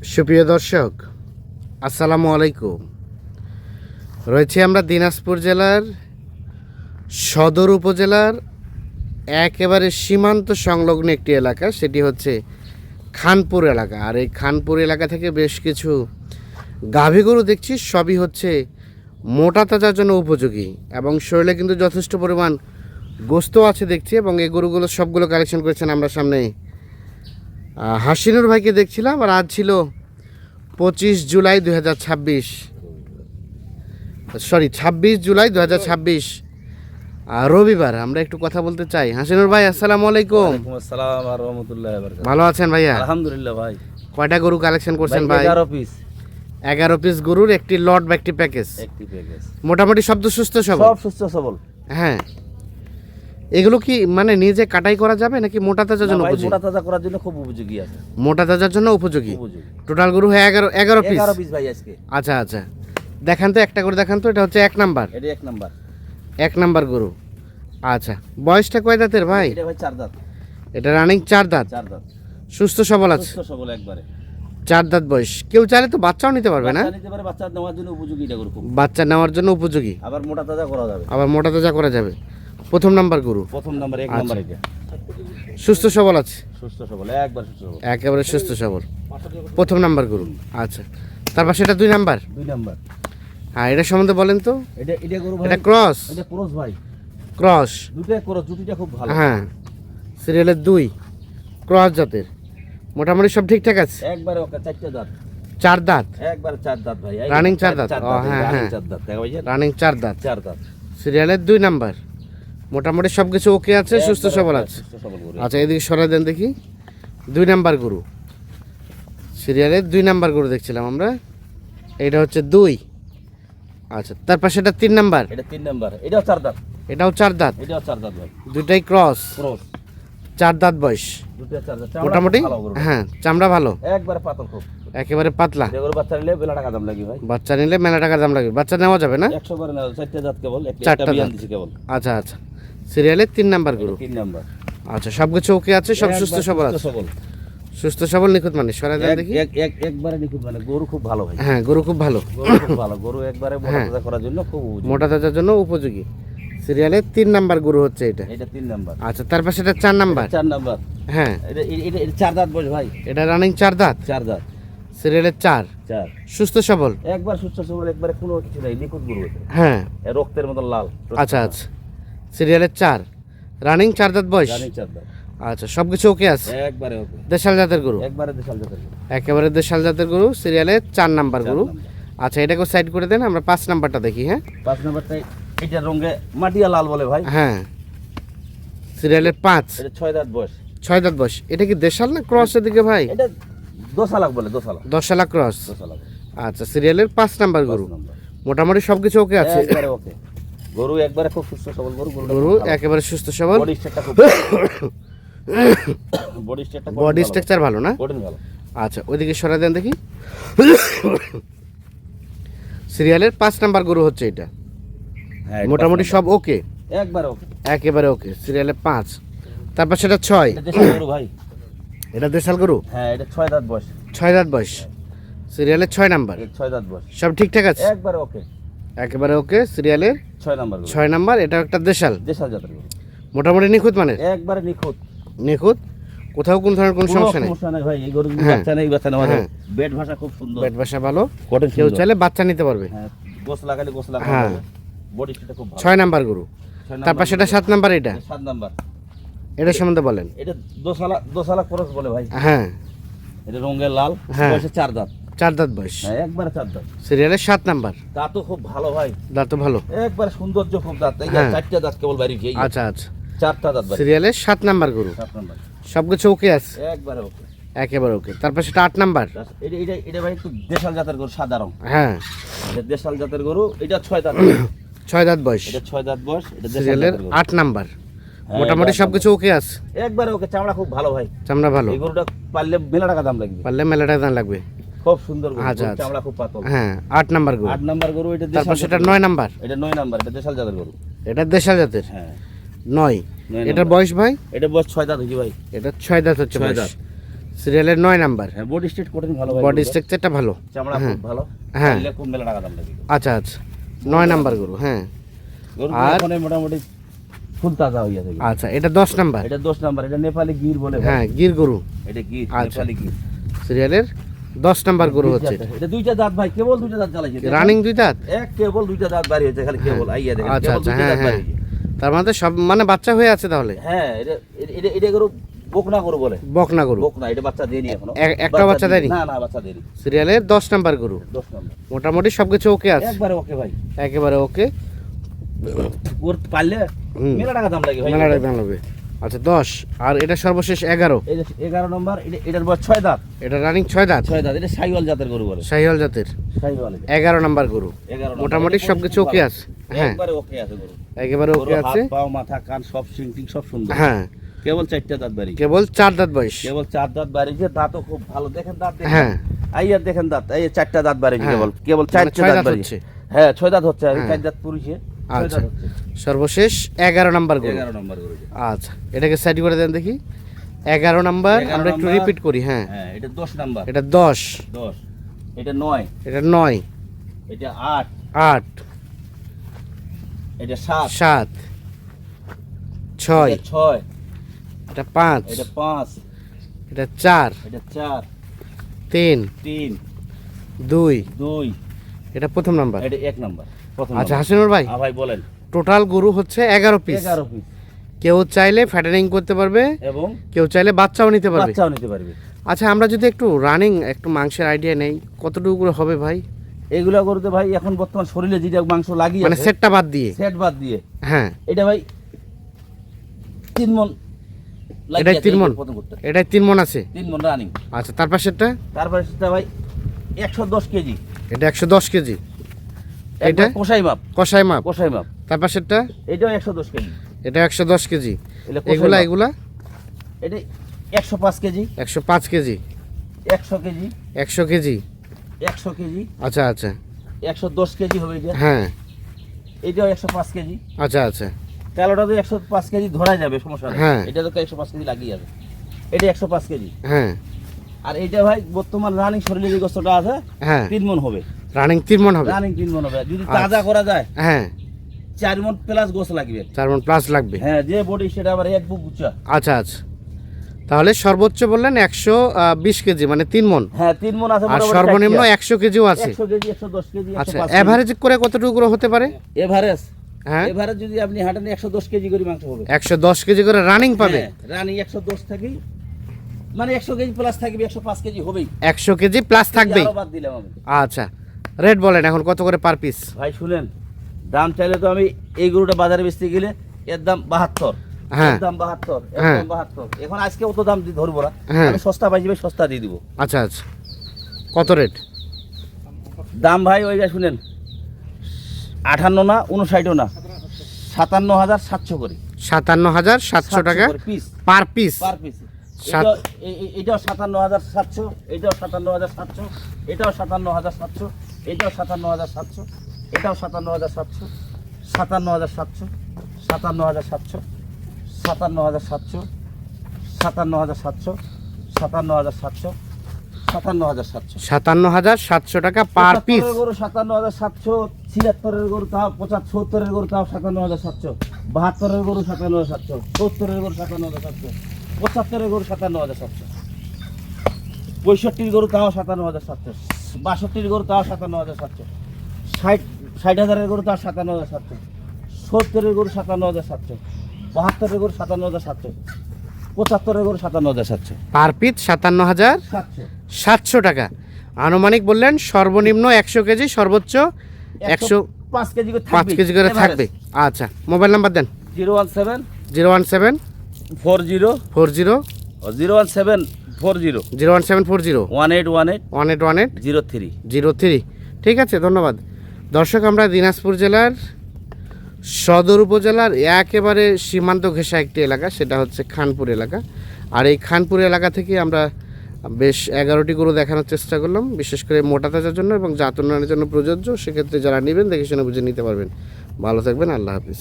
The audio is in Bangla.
সুপ্রিয় দর্শক, আসসালামু আলাইকুম। রয়েছে আমরা দিনাজপুর জেলার সদর উপজেলার একেবারে সীমান্ত সংলগ্ন একটি এলাকা, সেটি হচ্ছে খানপুর এলাকা। আর এই খানপুর এলাকা থেকে বেশ কিছু গাভী গরু দেখছি, সবই হচ্ছে মোটা তাজার জন্য উপযোগী এবং শরীরে কিন্তু যথেষ্ট পরিমাণ গোস্ত আছে দেখছি। এবং এই গরুগুলো সবগুলো কালেকশন করেছেন আমরা সামনে হাসিনুর ভাইকে দেখছিলাম। আর আজ ছিল 25 জুলাই 2026, 26 জুলাই 2026 রবিবার। আমরা একটু কথা বলতে চাই। হাসিনুর ভাই, আসসালামু আলাইকুম। ওয়ালাইকুম আসসালাম ওয়া রাহমাতুল্লাহি ওয়া বারাকাতুহু। ভালো আছেন ভাইয়া? আলহামদুলিল্লাহ ভাই। কয়টা গরু কালেকশন করছেন ভাই? 11 পিস। 11 পিস গরুর একটি লট বা একটি প্যাকেজ। একটি প্যাকেজ। মোটামুটি শব্দ সুস্থ সবল? সব সুস্থ সবল। হ্যাঁ, এগুলো কি মানে নিজে কাটাই করা যাবে নাকি মোটা তাজার জন্য উপযোগী? মোটা তাজা করার জন্য খুব উপযোগী আছে। মোটা তাজার জন্য উপযোগী। উপযোগী। টোটাল গরু 11 পিস। 11 পিস ভাই আজকে। আচ্ছা আচ্ছা, দেখান তো একটা করে দেখান তো। এটা হচ্ছে 1 নাম্বার। এটা 1 নাম্বার। 1 নাম্বার গরু। আচ্ছা, বয়সটা কয় দাঁতের ভাই? এটা ভাই 4 দাঁত। এটা রানিং 4 দাঁত। 4 দাঁত। সুস্থ সবল আছে? সুস্থ সবল একবারে। 4 দাঁত বয়স। কেউ চাইলে তো বাচ্চাও নিতে পারবে না? বাচ্চা নিতে পারে, বাচ্চা নেওয়ার জন্য উপযোগী এটা গরু খুব। বাচ্চা নেওয়ার জন্য উপযোগী, আবার মোটা তাজা করা যাবে। আবার মোটা তাজা করা যাবে। প্রথম নাম্বার গরু। প্রথম নাম্বার 1 আচ্ছা। নাম্বার এটা। সুস্থ সবল আছে? সুস্থ সবল একবার সুস্থ সবল। একেবারে সুস্থ সবল। প্রথম নাম্বার গরু। আচ্ছা, তারপর সেটা 2 নাম্বার। 2 নাম্বার। হ্যাঁ, এটা সম্বন্ধে বলেন তো। এটা গরু ভাই। এটা ক্রস? এটা ক্রস ভাই। ক্রস? দুটোই ক্রস, দুটিটা খুব ভালো। হ্যাঁ, সিরিয়ালের 2, ক্রস জাতের। মোটামুটি সব ঠিকঠাক আছে? একবারে ওকে 4 দাঁত। 4 দাঁত। একবারে 4 দাঁত ভাই। রানিং 4 দাঁত। ও হ্যাঁ হ্যাঁ, 4 দাঁত দেখা ভাই। রানিং 4 দাঁত। 4 দাঁত। সিরিয়ালের 2 নাম্বার। মোটামুটি সব কিছু ওকে আছে, সুস্থ সবল আছে। সুস্থ সবল গরু। আচ্ছা, এদিকে সরাই দেন দেখি। 2 নাম্বার গরু। সিরিয়ালের 2 নাম্বার গরু দেখছিলাম আমরা। এটা হচ্ছে 2। আচ্ছা, তারপর সেটা 3 নাম্বার। এটা 3 নাম্বার। এটাও 4 দাঁত। এটাও 4 দাঁত। এটাও 4 দাঁত ভাই। দুটাই ক্রস। ক্রস। 4 দাঁত বয়স। দুটোই 4 দাঁত। মোটামুটি হ্যাঁ, চামড়া ভালো, একবারে পাতল খুব। একেবারে পাতলা। যে গরু বাচ্চা নিলে বেলা টাকা দাম লাগবে ভাই। বাচ্চা নিলে মেলা টাকা দাম লাগবে। বাচ্চা নেওয়া যাবে না? 100 করে না, 4 দাঁত কেবল। একটা 4টা বিয়ান দাঁত। দিছি কেবল। আচ্ছা আচ্ছা, সিরিয়ালের 3 নাম্বার গরু। 3 নাম্বার। আচ্ছা, সব কিছু ওকে আছে, সব সুস্থ সবল আছে? সবল। সুস্থ সবল নিখুঁত মানে সরাই দেন দেখি। একবারে নিখুঁত মানে গরু খুব ভালো ভাই। হ্যাঁ, গরু খুব ভালো। গরু খুব ভালো। গরু একবারে মোটা তাজা করার জন্য খুব উপযোগী। মোটা তাজার জন্য উপযোগী। সিরিয়ালের 3 নাম্বার গরু হচ্ছে এটা। এটা 3 নাম্বার। আচ্ছা, তারপর সেটা 4 নাম্বার। 4 নাম্বার। হ্যাঁ, এটা 4 দাঁত বয়স ভাই। এটা রানিং 4 দাঁত। 4 দাঁত। সিরিয়ালের 4। 4 সুস্থ সবল? একবার সুস্থ সবল, একবারে কোনো কিছু নাই, নিখুঁত গরু এটা। হ্যাঁ। রক্তের মতো লাল। আচ্ছা আচ্ছা, সিরিয়ালের 4, রানিং 4 দাঁত বয়স। রানিং 4 দাঁত। আচ্ছা, সব কিছু ওকে আছে? একবারে ওকে। দেশাল জাতের গরু? একবারে দেশাল জাতের গরু। একেবারে দেশাল জাতের গরু। সিরিয়ালের 4 নাম্বার 4 গরু। নাম্বার। আচ্ছা, এটাকে সাইড করে দেন, আমরা 5 নাম্বারটা দেখি। হ্যাঁ, 5 নাম্বারটাই এটা রঙে মাটিয়া লাল বলে ভাই। হ্যাঁ, সিরিয়ালের 5। এটা 6 দাঁত বয়স। 6 দাঁত বয়স। এটা কি দেশাল না ক্রসের দিকে ভাই? এটা দোসালাক বলে, দোসালাক। দশালা ক্রস। দোসালাক। আচ্ছা, সিরিয়ালের 5 নাম্বার গরু। 5 নাম্বার। মোটামুটি সব কিছু ওকে আছে? একবারে ওকে। গরু একবারে খুব সুস্থ সবল গরু। গরু একেবারে সুস্থ সবল। বডি স্ট্রাকচার খুব বডি স্ট্রাকচার বডি স্ট্রাকচার ভালো না? গঠন ভালো। আচ্ছা, ওইদিকে সরাই দেন দেখি। সিরিয়ালের 5 নাম্বার গরু হচ্ছে এটা। হ্যাঁ, মোটামুটি সব ওকে, একবারে ওকে। একেবারে ওকে। সিরিয়ালে 5, তারপর সেটা 6। এটা দেশাল গরু ভাই। এটা দেশাল গরু? হ্যাঁ, এটা 6 দাঁত বয়স। 6 দাঁত বয়স। সিরিয়ালে 6 নাম্বার। এটা 6 দাঁত বয়স। সব ঠিকঠাক আছে? একবারে ওকে। একেবারে ওকে। সিরিয়ালের 6 নাম্বার গরু। 6 নাম্বার। এটা একটা দেশাল। দেশাল জাতের গরু। মোটামুটি নিখুঁত মানে? একবারে নিখুঁত। নিখুঁত, কোথাও কোন ধরনের কোনো সমস্যা নেই? সমস্যা নাই ভাই। এই গরু হ্যাঁ। বাচ্চা নেই, বাচ্চা নেওয়া হ্যাঁ। যায়। বেড ভাষা খুব সুন্দর। পেট বাসা ভালো, গঠন কেউ সুন্দর। চাইলে বাচ্চা নিতে পারবে। হ্যাঁ, গোস লাগালে গোস লাগানো হ্যাঁ। যাবে। বডি স্ট্রাকচার খুব ভালো। 6 নাম্বার গরু। 6 নাম্বার তারপর সেটা গরু। 7 নাম্বার। এটা 7 নাম্বার। এটা সম্বন্ধে বলেন। এটা দোসালা ক্রস বলে ভাই। হ্যাঁ এটা রঙের লাল। হ্যাঁ। বয়সে 4 দাঁত। 4 দাঁত বয়স। হ্যাঁ, একবারে 4 দাঁত। সিরিয়ালের 7 নাম্বার। তা তো খুব ভালো ভাই। দাঁত তো ভালো। একবারে সৌন্দর্য খুব দাঁত। এই হ্যাঁ। 4টা দাঁত কেবল বাইরে গিয়ে। আচ্ছা আচ্ছা, 4টা দাঁত বাইরে। সিরিয়ালের 7 নাম্বার গরু। 7 নাম্বার। সব কিছু ওকে আছে? একবারে ওকে। একেবারে ওকে। তারপর সেটা 8 নাম্বার। এটা ভাই একটু দেশাল জাতের গরু, সাদা রং। হ্যাঁ, এটা দেশাল জাতের গরু। এটা 6 দাঁত। 6 দাঁত বয়স। এটা 6 দাঁত বয়স। এটা দেশাল সিরিয়ালের জাতের গরু। 8 নাম্বার। হ্যাঁ, মোটামুটি এটা সব 8 কিছু ওকে আছে? একবারে ওকে। চামড়া খুব ভালো ভাই। চামড়া ভালো। এই গরুটা পারলে মেলা টাকা দাম লাগবে। পারলে মেলা টাকা দাম লাগবে। খুব সুন্দর গরু। আচ্ছা, আচ্ছা। চামড়া খুব পাতল। হ্যাঁ, 8 নাম্বার গরু। 8 নাম্বার গরু। এটা তারপর দেশাল সেটা জাতের 9 নাম্বার। গরু। এটা 9 নাম্বার। এটা দেশাল জাতের গরু। এটা দেশাল জাতের। হ্যাঁ, 9। 9 এটার নাম্বার। বয়স ভাই? এটা বয়স 6 দাঁত হয়েছে ভাই। এটা 6 দাঁত হচ্ছে 6 বয়স। দাঁত। সিরিয়ালের 9 নাম্বার। হ্যাঁ বডি স্ট্রেট কঠিন ভালো ভাই, বডি স্ট্রাকচারটা ভালো। চামড়া হ্যাঁ। খুব ভালো। হ্যাঁ। পাললে খুব মেলা টাকা দাম লাগবে। আচ্ছা আচ্ছা 9 নাম্বার গরু। হ্যাঁ গরু আর? এখন মোটামুটি ফুল তাজা হয়ে গেছে। আচ্ছা এটা 10 নাম্বার। এটা 10 নাম্বার, এটা নেপালি গির বলে ভাই। হ্যাঁ গির গরু। এটা গির, আচ্ছা। নেপালি গির। সিরিয়ালের 10 নাম্বার গরু হচ্ছে এটা। এটা দুইটা দাঁত ভাই, কেবল দুইটা দাঁত চালাইছে। রানিং 2 দাঁত। এক কেবল দুইটা দাঁত বাড়ি হয়েছে, খালি কেবল আইয়া দেখেন আচ্ছা কেবল আচ্ছা দুইটা হ্যাঁ দাঁত হ্যাঁ। বাড়ি হয়েছে। তার মানে সব মানে বাচ্চা হয়ে আছে তাহলে। হ্যাঁ এটা এটা এটা গরু বকনা গরু বলে। বকনা গরু। বকনা, এটা বাচ্চা দেয়নি এখনো। একটা বাচ্চা দেয়নি? না না বাচ্চা দেয়নি। সিরিয়ালের 10 নাম্বার গরু। 10 নাম্বার মোটামুটি সবকিছু ওকে আছে। একবারে ওকে ভাই। একেবারে ওকে। ওর পারলে হুম। মেলা টাকা দাম লাগে ভাই। মেলা টাকা দাম লাগবে। আচ্ছা 10 আর এটা সর্বশেষ 11। এই যে 11 নম্বর, এটার বয়স 6 দাঁত। এটা রানিং 6 দাঁত। 6 দাঁত, এটা সাইওয়াল জাতের গরু বলে। শাহিওয়াল জাতের সাইওয়াল 11 নাম্বার গরু। 11 নম্বর। মোটামুটি এটা সবকিছু ওকে আছে। হ্যাঁ একবারে ওকে আছে গরু। একেবারে ওকে গরুর আছে। হাত পা মাথা কান সব সিংটিং সব সুন্দর। হ্যাঁ কেবল 4টা দাঁত বাড়ি। কেবল 4 দাঁত বয়স। কেবল 4 দাঁত বাড়িছে, দাঁতও খুব ভালো। দেখেন দাঁত দেখেন। হ্যাঁ আইয়া দেখেন দাঁত, এই 4টা দাঁত বাড়িছে হ্যাঁ। কেবল। কেবল মানে 4টা ছয় দাঁত দাঁত বাড়িছে। হচ্ছে। হ্যাঁ 6 দাঁত হচ্ছে, আর হ্যাঁ। 4 দাঁত পুরুষে 6 আচ্ছা দাঁত হচ্ছে। সর্বশেষ 11 নাম্বার গরু। 11 নম্বর গরু। আচ্ছা এটাকে সাইড করে দেন দেখি। 11 নাম্বার 11 আমরা একটু নাম্বার। রিপিট করি। হ্যাঁ হ্যাঁ এটা 10 নাম্বার। এটা 10 10, এটা 9, এটা 9 এটা 8, 8 এটা 7, 7 6 এটা 6, এটা 5 এটা 5, এটা 4 এটা 4, 3 3, 2 2, এটা প্রথম নাম্বার। এটা 1 নাম্বার প্রথম আচ্ছা নাম্বার। হাসিনুর ভাই হ্যাঁ ভাই বলেন। টোটাল গরু হচ্ছে 11 পিস। 11 পিস কেউ চাইলে ফ্যাটেনিং করতে পারবে, এবং কেউ চাইলে বাচ্চাও নিতে পারবে। বাচ্চাও নিতে পারবে। আচ্ছা আমরা যদি একটু রানিং একটু মাংসের আইডিয়া নেই কতটুকু করে হবে ভাই? এগুলা গরুতে ভাই এখন বর্তমান শরীরে যেটা মাংস লাগিয়ে মানে সেটটা বাদ দিয়ে। সেট বাদ দিয়ে হ্যাঁ এটা ভাই 3 মণ লাগিয়ে এটাই আছে, 3 মণ। এই প্রথম করতে এটাই 3 মণ আছে। 3 মণ রানিং। আচ্ছা তার পাশেরটা? তারপরে সেটা ভাই 110 কেজি। এটা 110 কেজি। এটা এটা কষাই মাপ। কষাই মাপ। কষাই মাপ। তার পাশেরটা? এটাও 110 কেজি। এটা 110 কেজি। এগুলা কষাই এগুলা মাপ। এগুলা এটা 105 KG, 105 KG, 100 KG, 100 KG. 100 KG, আচ্ছা আচ্ছা 110 কেজি হবে এটা। হ্যাঁ এটাও 105 কেজি। আচ্ছা আচ্ছা তেলোটা তো 105 কেজি ধরা যাবে, সমস্যা নেই। হ্যাঁ। এটা তো 105 কেজি লাগিয়ে যাবে। এটা 105 কেজি। হ্যাঁ আর এইটা ভাই বর্তমান রানিং শরীরে যে গোস্তটা আছে হ্যাঁ 3 মণ হবে। রানিং 3 মণ হবে। রানিং 3 মণ হবে। যদি আচ্ছা। তাজা করা যায় হ্যাঁ 4 মণ প্লাস গোস্ত লাগবে। 4 মণ প্লাস লাগবে। হ্যাঁ যে বডি সেটা আবার এক বুক উচ্চা। আচ্ছা আচ্ছা তাহলে সর্বোচ্চ বললেন 120 কেজি মানে 3 মণ। হ্যাঁ 3 মণ আছে। আর মোটামুটি সর্বনিম্ন 100 100 কেজিও আছে। কেজি, 110 কেজি, আচ্ছা 105 কেজি। এভারেজ করে কতটুকু করে হতে পারে? এভারেজ হ্যাঁ এভারেজ যদি আপনি হাঁটেন 110 কেজি করে মাংস হবে। 110 কেজি করে রানিং পাবে। রানিং 110 থাকি মানে 100 কেজি প্লাস থাকবে, 105 কেজি হবেই। 100 কেজি প্লাস থাকবেই। আরো বাদ দিলাম আমি। আচ্ছা রেট বলেন এখন কত করে পার পিস? ভাই শুনেন, দাম চাইলে তো আমি এই গরুটা বাজারে বেচতে গেলে এর দাম 72, হ্যাঁ। এর দাম 72, এর হ্যাঁ। দাম 72। এখন আজকে অত দাম দিয়ে ধরবো না, হ্যাঁ। আমি সস্তা পাইছি ভাই, সস্তা দিয়ে দিব। আচ্ছা আচ্ছা কত রেট? দাম ভাই ওই যে শুনেন 58 না 59 না 57,700 করে। 57,700 টাকা piece per piece. Per piece. সাত- এটাও 57,700, এটাও 57,700, এটাও 57,700, এটাও 57,700, এটাও 57,700, 57,700, 57,700, 57,700, 57,700, 57,700, 57,700। 57,700 টাকা পার পিস। 75 গরু 57,700, 76 গরু তাও 75 গরু তাও 57,700, 72 গরু 57,700, 70 গরু 57,700, 75 গরু 57,700, 65 গরু তাও 57,700, 62 গরু তাও 57,700, 60,000 গরু তাও 57,700, 70 গরু 57,700, 72 গরু 57,700, 75 গরু 57,700। পার পিস 57,700 টাকা। আনুমানিক বললেন সর্বনিম্ন 100 কেজি, সর্বোচ্চ 105 কেজি করে 5 কেজি করে থাকবে। আচ্ছা মোবাইল নাম্বার দেন। 017 017 40 40 017 40 01740 1818 1818 03। 03। ঠিক আছে ধন্যবাদ। দর্শক আমরা দিনাজপুর জেলার সদর উপজেলার একেবারে সীমান্ত ঘেঁষা একটি এলাকা, সেটা হচ্ছে খানপুর এলাকা। আর এই খানপুর এলাকা থেকে আমরা বেশ 11টি গরু দেখানোর চেষ্টা করলাম, বিশেষ করে মোটা তাজার জন্য এবং জাত উন্নয়নের জন্য প্রযোজ্য। সেক্ষেত্রে যারা নেবেন দেখে শুনে বুঝে নিতে পারবেন। ভালো থাকবেন, আল্লাহ হাফিজ।